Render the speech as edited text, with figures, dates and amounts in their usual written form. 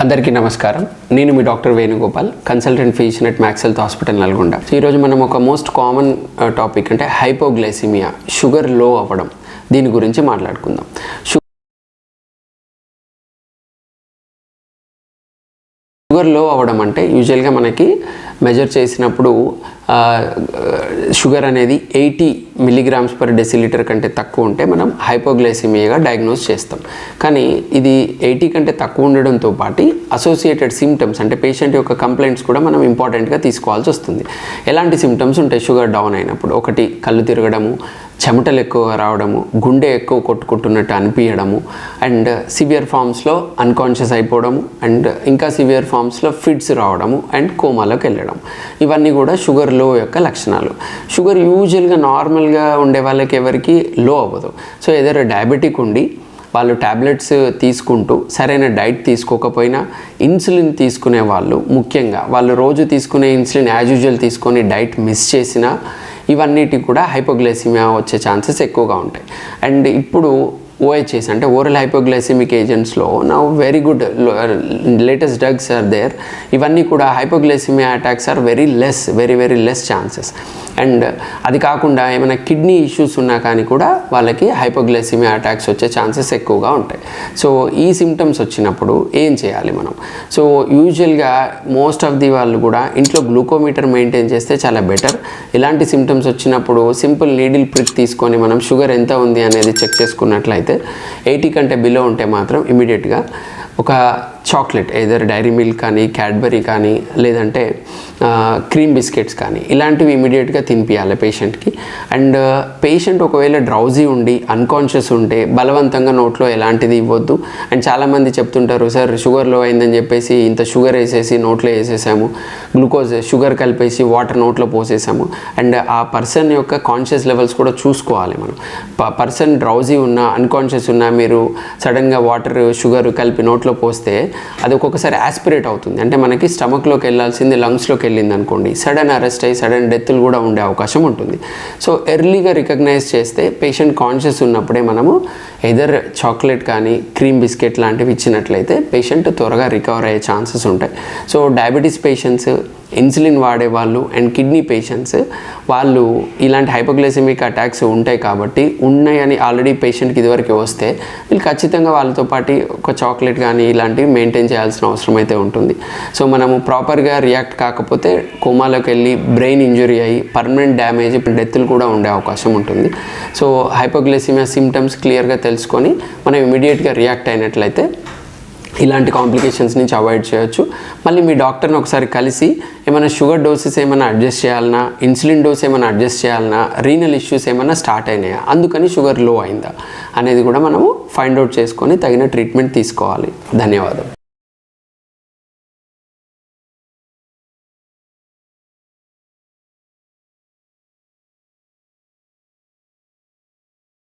అందరికీ నమస్కారం. నేను మీ doctor Venugopal, consultant physician at Max Health Hospital Nalgonda. ఈరోజు మనం ఒక మోస్ట్ కామన్ టాపిక్ అంటే హైపోగ్లైసిమియా, షుగర్ లో అవ్వడం, దీని గురించి మాట్లాడుకుందాం. షుగర్ లో అవ్వడం అంటే యూజువల్గా మనకి మెజర్ చేసినప్పుడు షుగర్ అనేది 80 మిల్లీగ్రామ్స్ పర్ డెసిలీటర్ కంటే తక్కువ ఉంటే మనం హైపోగ్లైసిమియాగా డయాగ్నోస్ చేస్తాం. కానీ ఇది 80 కంటే తక్కువ ఉండడంతో పాటు అసోసియేటెడ్ సిమ్టమ్స్ అంటే పేషెంట్ యొక్క కంప్లైంట్స్ కూడా మనం ఇంపార్టెంట్గా తీసుకోవాల్సి వస్తుంది. ఎలాంటి సిమ్టమ్స్ ఉంటాయి షుగర్ డౌన్ అయినప్పుడు? ఒకటి, కళ్ళు తిరగడము, చెమటలు ఎక్కువగా రావడము, గుండె ఎక్కువ కొట్టుకుంటున్నట్టు అనిపించడము, అండ్ సివియర్ ఫామ్స్లో అన్కాన్షియస్ అయిపోవడము, అండ్ ఇంకా సివియర్ ఫామ్స్లో ఫిట్స్ రావడము, అండ్ కోమాలోకి వెళ్ళడం. ఇవన్నీ కూడా షుగర్ లో యొక్క లక్షణాలు. షుగర్ యూజువల్గా నార్మల్గా ఉండే వాళ్ళకి ఎవరికి లో అవ్వదు. సో ఏదైనా డయాబెటిక్ ఉండి వాళ్ళు ట్యాబ్లెట్స్ తీసుకుంటూ సరైన డైట్ తీసుకోకపోయినా, ఇన్సులిన్ తీసుకునే వాళ్ళు ముఖ్యంగా వాళ్ళు రోజు తీసుకునే ఇన్సులిన్ యాజ్ యూజువల్ తీసుకొని డైట్ మిస్ చేసినా ఇవన్నిటికి కూడా హైపోగ్లైసిమియా వచ్చే ఛాన్సెస్ ఎక్కువగా ఉంటాయి. అండ్ ఇప్పుడు OHAs అంటే ఓరల్ హైపోగ్లైసిమిక్ ఏజెంట్స్లో నా very good latest drugs are there. ఇవన్నీ కూడా hypoglycemia attacks are very less chances. And అది కాకుండా ఏమైనా కిడ్నీ ఇష్యూస్ ఉన్నా కానీ కూడా వాళ్ళకి హైపోగ్లైసిమియా అటాక్స్ వచ్చే ఛాన్సెస్ ఎక్కువగా ఉంటాయి. సో ఈ సిమ్టమ్స్ వచ్చినప్పుడు ఏం చేయాలి మనం? సో యూజువల్గా మోస్ట్ ఆఫ్ ది వాళ్ళు కూడా ఇంట్లో గ్లూకోమీటర్ మెయింటైన్ చేస్తే చాలా బెటర్. ఇలాంటి సిమ్టమ్స్ వచ్చినప్పుడు సింపుల్ నీడిల్ ప్రిక్ తీసుకొని మనం షుగర్ ఎంత ఉంది అనేది చెక్ చేసుకున్నట్లయితే 80 కంటే బిలో ఉంటే మాత్రం ఇమీడియట్గా ఒక చాక్లెట్, ఏదర్ డైరీ మిల్క్ కానీ, క్యాడ్బరీ కానీ, లేదంటే క్రీమ్ బిస్కెట్స్ కానీ ఇలాంటివి ఇమీడియట్గా తినిపించాలి పేషెంట్కి. అండ్ పేషెంట్ ఒకవేళ డ్రౌజీ ఉండి అన్కాన్షియస్ ఉంటే బలవంతంగా నోట్లో ఎలాంటిది ఇవ్వద్దు. అండ్ చాలామంది చెప్తుంటారు, సార్ షుగర్ లో అయిందని చెప్పేసి ఇంత షుగర్ వేసేసి నోట్లో వేసేసాము, గ్లూకోజ్ షుగర్ కలిపేసి వాటర్ నోట్లో పోసేసాము. అండ్ ఆ పర్సన్ యొక్క కాన్షియస్ లెవెల్స్ కూడా చూసుకోవాలి మనం. పర్సన్ డ్రౌజీ ఉన్నా, అన్కాన్షియస్ ఉన్నా మీరు సడన్గా వాటర్ షుగర్ కలిపి నోట్లో పోస్తే అది ఒక్కొక్కసారి యాస్పిరేట్ అవుతుంది. అంటే మనకి స్టమక్లోకి వెళ్ళాల్సింది లంగ్స్లోకి వెళ్ళింది అనుకోండి, సడన్ అరెస్ట్ అయ్యి సడన్ డెత్లు కూడా ఉండే అవకాశం ఉంటుంది. సో ఎర్లీగా రికగ్నైజ్ చేస్తే పేషెంట్ కాన్షియస్ ఉన్నప్పుడే మనము ఎదర్ చాక్లెట్ కానీ, క్రీమ్ బిస్కెట్ లాంటివి ఇచ్చినట్లయితే పేషెంట్ త్వరగా రికవర్ అయ్యే ఛాన్సెస్ ఉంటాయి. సో డయాబెటీస్ పేషెంట్స్, ఇన్సులిన్ వాడేవాళ్ళు అండ్ కిడ్నీ పేషెంట్స్ వాళ్ళు ఇలాంటి హైపోగ్లైసెమిక్ అటాక్స్ ఉంటాయి కాబట్టి, ఉన్నాయని ఆల్రెడీ పేషెంట్కి ఇదివరకు వస్తే వీళ్ళు ఖచ్చితంగా వాళ్ళతో పాటు ఒక చాక్లెట్ కానీ ఇలాంటివి మెయింటైన్ చేయాల్సిన అవసరం అయితే ఉంటుంది. సో మనము ప్రాపర్గా రియాక్ట్ కాకపోతే కోమాలోకి వెళ్ళి బ్రెయిన్ ఇంజురీ అయ్యి పర్మనెంట్ డ్యామేజ్, డెత్లు కూడా ఉండే అవకాశం ఉంటుంది. సో హైపోగ్లైసిమియా సిమ్టమ్స్ క్లియర్గా తెలుసుకొని మనం ఇమీడియట్గా రియాక్ట్ అయినట్లయితే ఇలాంటి కాంప్లికేషన్స్ నుంచి అవాయిడ్ చేయొచ్చు. మళ్ళీ మీ డాక్టర్ని ఒకసారి కలిసి ఏమైనా షుగర్ డోసెస్ ఏమైనా అడ్జస్ట్ చేయాలన్నా, ఇన్సులిన్ డోస్ ఏమైనా అడ్జస్ట్ చేయాలన్నా, రీనల్ ఇష్యూస్ ఏమైనా స్టార్ట్ అయినాయా, అందుకని షుగర్ లో అయిందా అనేది కూడా మనము ఫైండ్ అవుట్ చేసుకొని తగిన ట్రీట్మెంట్ తీసుకోవాలి. ధన్యవాదాలు.